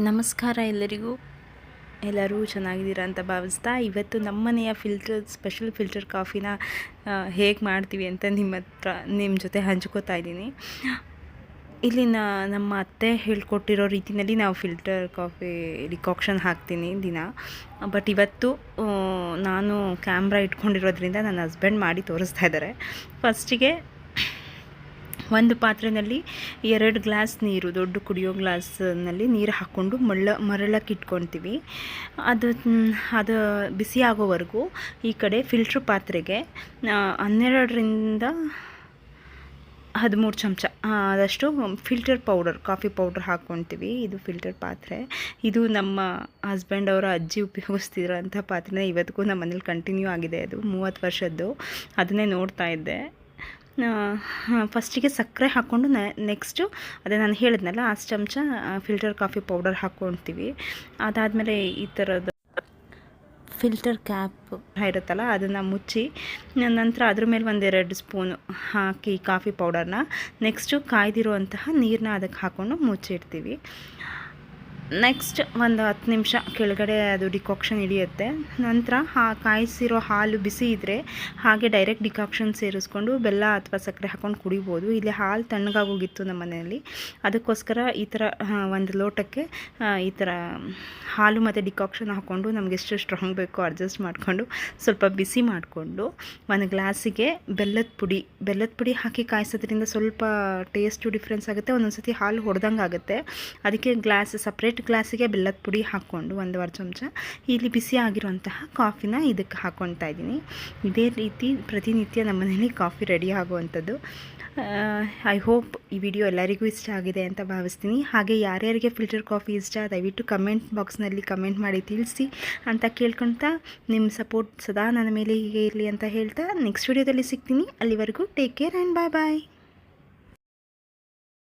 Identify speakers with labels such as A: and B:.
A: ನಮಸ್ಕಾರ ಎಲ್ಲರಿಗೂ. ಎಲ್ಲರೂ ಚೆನ್ನಾಗಿದ್ದೀರಾ ಅಂತ ಭಾವಿಸ್ತಾ ಇವತ್ತು ನಮ್ಮನೆಯ ಸ್ಪೆಷಲ್ ಫಿಲ್ಟರ್ ಕಾಫಿನ ಹೇಗೆ ಮಾಡ್ತೀವಿ ಅಂತ ನಿಮ್ಮ ಜೊತೆ ಹಂಚ್ಕೋತಾ ಇದ್ದೀನಿ. ಇಲ್ಲಿನ ನಮ್ಮ ಅತ್ತೆ ಹೇಳ್ಕೊಟ್ಟಿರೋ ರೀತಿಯಲ್ಲಿ ನಾವು ಫಿಲ್ಟರ್ ಕಾಫಿ ಡಿಕಾಕ್ಷನ್ ಹಾಕ್ತೀನಿ ದಿನ. ಬಟ್ ಇವತ್ತು ನಾನು ಕ್ಯಾಮ್ರಾ ಇಟ್ಕೊಂಡಿರೋದ್ರಿಂದ ನನ್ನ ಹಸ್ಬೆಂಡ್ ಮಾಡಿ ತೋರಿಸ್ತಾ ಇದ್ದಾರೆ. ಫಸ್ಟಿಗೆ ಒಂದು ಪಾತ್ರೆಯಲ್ಲಿ 2 ಗ್ಲಾಸ್ ನೀರು, ದೊಡ್ಡ ಕುಡಿಯೋ ಗ್ಲಾಸ್ನಲ್ಲಿ ನೀರು ಹಾಕ್ಕೊಂಡು ಮರಳಕ್ಕೆ ಇಟ್ಕೊತೀವಿ. ಅದು ಬಿಸಿ ಆಗೋವರೆಗೂ ಈ ಕಡೆ ಫಿಲ್ಟ್ರ್ ಪಾತ್ರೆಗೆ 12ರಿಂದ 13 ಚಮಚ ಆದಷ್ಟು ಫಿಲ್ಟರ್ ಪೌಡರ್, ಕಾಫಿ ಪೌಡರ್ ಹಾಕ್ಕೊತೀವಿ. ಇದು ಫಿಲ್ಟರ್ ಪಾತ್ರೆ. ಇದು ನಮ್ಮ ಹಸ್ಬೆಂಡ್ ಅವರ ಅಜ್ಜಿ ಉಪಯೋಗಿಸ್ತಿರೋಂಥ ಪಾತ್ರೆ. ಇವತ್ತಿಗೂ ನಮ್ಮ ಮನೇಲಿ ಕಂಟಿನ್ಯೂ ಆಗಿದೆ. ಅದು 30 ವರ್ಷದ್ದು. ಅದನ್ನೇ ನೋಡ್ತಾ ಇದ್ದೆ. ಫಸ್ಟಿಗೆ ಸಕ್ಕರೆ ಹಾಕ್ಕೊಂಡು ನೆಕ್ಸ್ಟು ಅದೇ ನಾನು ಹೇಳಿದ್ನಲ್ಲ ಅಷ್ಟು ಚಮಚ ಫಿಲ್ಟರ್ ಕಾಫಿ ಪೌಡರ್ ಹಾಕ್ಕೊಳ್ತೀವಿ. ಅದಾದಮೇಲೆ ಈ ಥರದ್ದು ಫಿಲ್ಟರ್ ಕ್ಯಾಪ್ ಇರುತ್ತಲ್ಲ ಅದನ್ನು ಮುಚ್ಚಿ ನಂತರ ಅದ್ರ ಮೇಲೆ 1-2 ಸ್ಪೂನು ಹಾಕಿ ಕಾಫಿ ಪೌಡರ್ನ ನೆಕ್ಸ್ಟು ಕಾಯ್ದಿರುವಂತಹ ನೀರನ್ನ ಅದಕ್ಕೆ ಹಾಕ್ಕೊಂಡು ಮುಚ್ಚಿಡ್ತೀವಿ. ನೆಕ್ಸ್ಟ್ ಒಂದು 10 ನಿಮಿಷ ಕೆಳಗಡೆ ಅದು ಡಿಕಾಕ್ಷನ್ ಹಿಡಿಯುತ್ತೆ. ನಂತರ ಕಾಯಿಸಿರೋ ಹಾಲು ಬಿಸಿ ಇದ್ದರೆ ಹಾಗೆ ಡೈರೆಕ್ಟ್ ಡಿಕಾಕ್ಷನ್ ಸೇರಿಸ್ಕೊಂಡು ಬೆಲ್ಲ ಅಥವಾ ಸಕ್ಕರೆ ಹಾಕ್ಕೊಂಡು ಕುಡಿಬೋದು. ಇಲ್ಲಿ ಹಾಲು ತಣ್ಣಗಾಗೋಗಿತ್ತು ನಮ್ಮ ಮನೆಯಲ್ಲಿ. ಅದಕ್ಕೋಸ್ಕರ ಈ ಥರ ಒಂದು ಲೋಟಕ್ಕೆ ಈ ಥರ ಹಾಲು ಮತ್ತು ಡಿಕಾಕ್ಷನ್ ಹಾಕ್ಕೊಂಡು ನಮಗೆ ಎಷ್ಟು ಸ್ಟ್ರಾಂಗ್ ಬೇಕೋ ಅಡ್ಜಸ್ಟ್ ಮಾಡಿಕೊಂಡು ಸ್ವಲ್ಪ ಬಿಸಿ ಮಾಡಿಕೊಂಡು ಒಂದು ಗ್ಲಾಸಿಗೆ ಬೆಲ್ಲದ ಪುಡಿ ಹಾಕಿ ಕಾಯಿಸೋದ್ರಿಂದ ಸ್ವಲ್ಪ ಟೇಸ್ಟು ಡಿಫ್ರೆನ್ಸ್ ಆಗುತ್ತೆ. ಒಂದೊಂದು ಸತಿ ಹಾಲು ಹೊಡೆದಂಗೆ ಆಗುತ್ತೆ. ಅದಕ್ಕೆ ಸಪ್ರೇಟ್ ಗ್ಲಾಸಿಗೆ ಬೆಲ್ಲದ ಪುಡಿ ಹಾಕ್ಕೊಂಡು 1/2 ಚಮಚ ಇಲ್ಲಿ ಬಿಸಿ ಆಗಿರುವಂತಹ ಕಾಫಿನ ಇದಕ್ಕೆ ಹಾಕ್ಕೊಳ್ತಾ ಇದ್ದೀನಿ. ಇದೇ ರೀತಿ ಪ್ರತಿನಿತ್ಯ ನಮ್ಮ ಮನೇಲಿ ಕಾಫಿ ರೆಡಿ ಆಗುವಂಥದ್ದು. ಐ ಹೋಪ್ ಈ ವಿಡಿಯೋ ಎಲ್ಲರಿಗೂ ಇಷ್ಟ ಆಗಿದೆ ಅಂತ ಭಾವಿಸ್ತೀನಿ. ಹಾಗೆ ಯಾರ್ಯಾರಿಗೆ ಫಿಲ್ಟರ್ ಕಾಫಿ ಇಷ್ಟ ದಯವಿಟ್ಟು ಕಮೆಂಟ್ ಬಾಕ್ಸ್ನಲ್ಲಿ ಕಮೆಂಟ್ ಮಾಡಿ ತಿಳಿಸಿ ಅಂತ ಕೇಳ್ಕೊಳ್ತಾ, ನಿಮ್ಮ ಸಪೋರ್ಟ್ ಸದಾ ನನ್ನ ಮೇಲೆ ಹೀಗೆ ಇರಲಿ ಅಂತ ಹೇಳ್ತಾ ನೆಕ್ಸ್ಟ್ ವಿಡಿಯೋದಲ್ಲಿ ಸಿಗ್ತೀನಿ. ಅಲ್ಲಿವರೆಗೂ ಟೇಕ್ ಕೇರ್ ಆ್ಯಂಡ್ ಬಾಯ್.